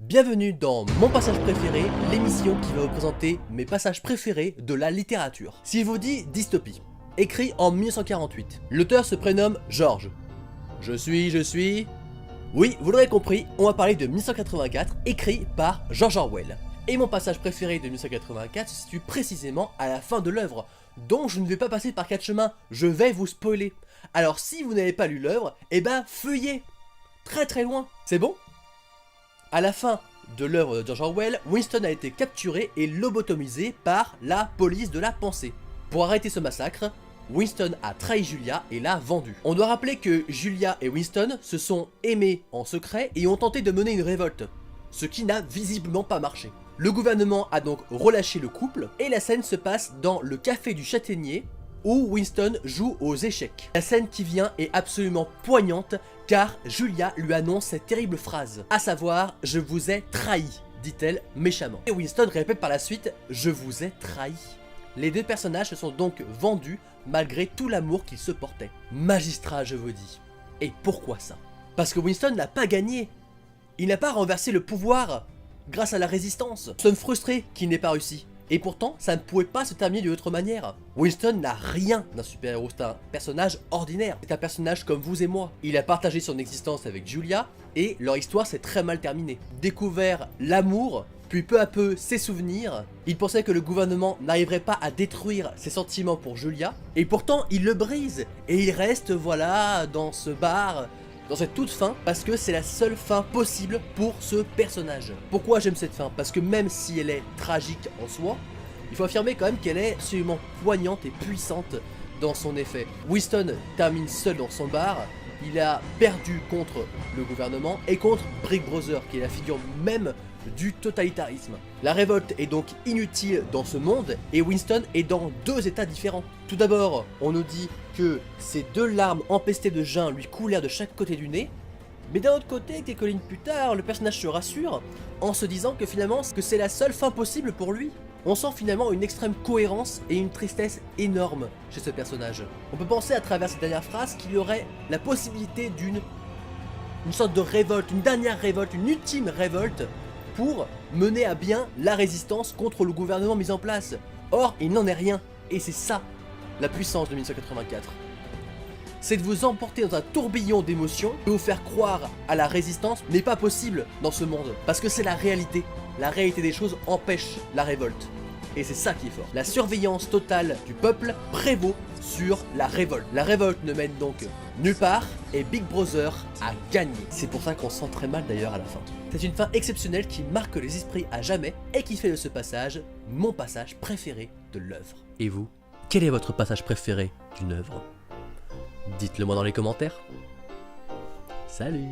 Bienvenue dans Mon Passage Préféré, l'émission qui va vous présenter mes passages préférés de la littérature. Si je vous dis dystopie, écrit en 1948, l'auteur se prénomme George. Je suis... Oui, vous l'aurez compris, on va parler de 1984, écrit par George Orwell. Et mon passage préféré de 1984 se situe précisément à la fin de l'œuvre, dont je ne vais pas passer par quatre chemins, je vais vous spoiler. Alors si vous n'avez pas lu l'œuvre, eh ben feuillez très loin, c'est bon? À la fin de l'œuvre de George Orwell, Winston a été capturé et lobotomisé par la police de la pensée. Pour arrêter ce massacre, Winston a trahi Julia et l'a vendue. On doit rappeler que Julia et Winston se sont aimés en secret et ont tenté de mener une révolte, ce qui n'a visiblement pas marché. Le gouvernement a donc relâché le couple et la scène se passe dans le café du Châtaignier où Winston joue aux échecs. La scène qui vient est absolument poignante car Julia lui annonce cette terrible phrase, à savoir « Je vous ai trahi », dit-elle méchamment. Et Winston répète par la suite « Je vous ai trahi ». Les deux personnages se sont donc vendus malgré tout l'amour qu'ils se portaient. Magistrat, je vous dis. Et pourquoi ça? Parce que Winston n'a pas gagné. Il n'a pas renversé le pouvoir grâce à la résistance. Nous sommes frustrés qu'il n'ait pas réussi. Et pourtant, ça ne pouvait pas se terminer d'une autre manière. Winston n'a rien d'un super-héros, c'est un personnage ordinaire. C'est un personnage comme vous et moi. Il a partagé son existence avec Julia, et leur histoire s'est très mal terminée. Découvert l'amour, puis peu à peu ses souvenirs, il pensait que le gouvernement n'arriverait pas à détruire ses sentiments pour Julia, et pourtant il le brise, et il reste voilà dans ce bar, dans cette toute fin, parce que c'est la seule fin possible pour ce personnage. Pourquoi j'aime cette fin? Parce que même si elle est tragique en soi, il faut affirmer quand même qu'elle est absolument poignante et puissante dans son effet. Winston termine seul dans son bar, il a perdu contre le gouvernement et contre Brick Brother, qui est la figure même du totalitarisme. La révolte est donc inutile dans ce monde et Winston est dans deux états différents. Tout d'abord, on nous dit que ces deux larmes empestées de gin lui coulèrent de chaque côté du nez, mais d'un autre côté, quelques lignes plus tard, le personnage se rassure en se disant que finalement c'est la seule fin possible pour lui. On sent finalement une extrême cohérence et une tristesse énorme chez ce personnage. On peut penser à travers cette dernière phrase qu'il y aurait la possibilité d'une sorte de révolte, une dernière révolte, une ultime révolte pour mener à bien la résistance contre le gouvernement mis en place. Or, il n'en est rien, et c'est ça, la puissance de 1984. C'est de vous emporter dans un tourbillon d'émotions, de vous faire croire à la résistance n'est pas possible dans ce monde, parce que c'est la réalité. La réalité des choses empêche la révolte. Et c'est ça qui est fort. La surveillance totale du peuple prévaut sur la révolte. La révolte ne mène donc nulle part et Big Brother a gagné. C'est pour ça qu'on se sent très mal d'ailleurs à la fin. C'est une fin exceptionnelle qui marque les esprits à jamais et qui fait de ce passage mon passage préféré de l'œuvre. Et vous, quel est votre passage préféré d'une œuvre? Dites-le moi dans les commentaires. Salut!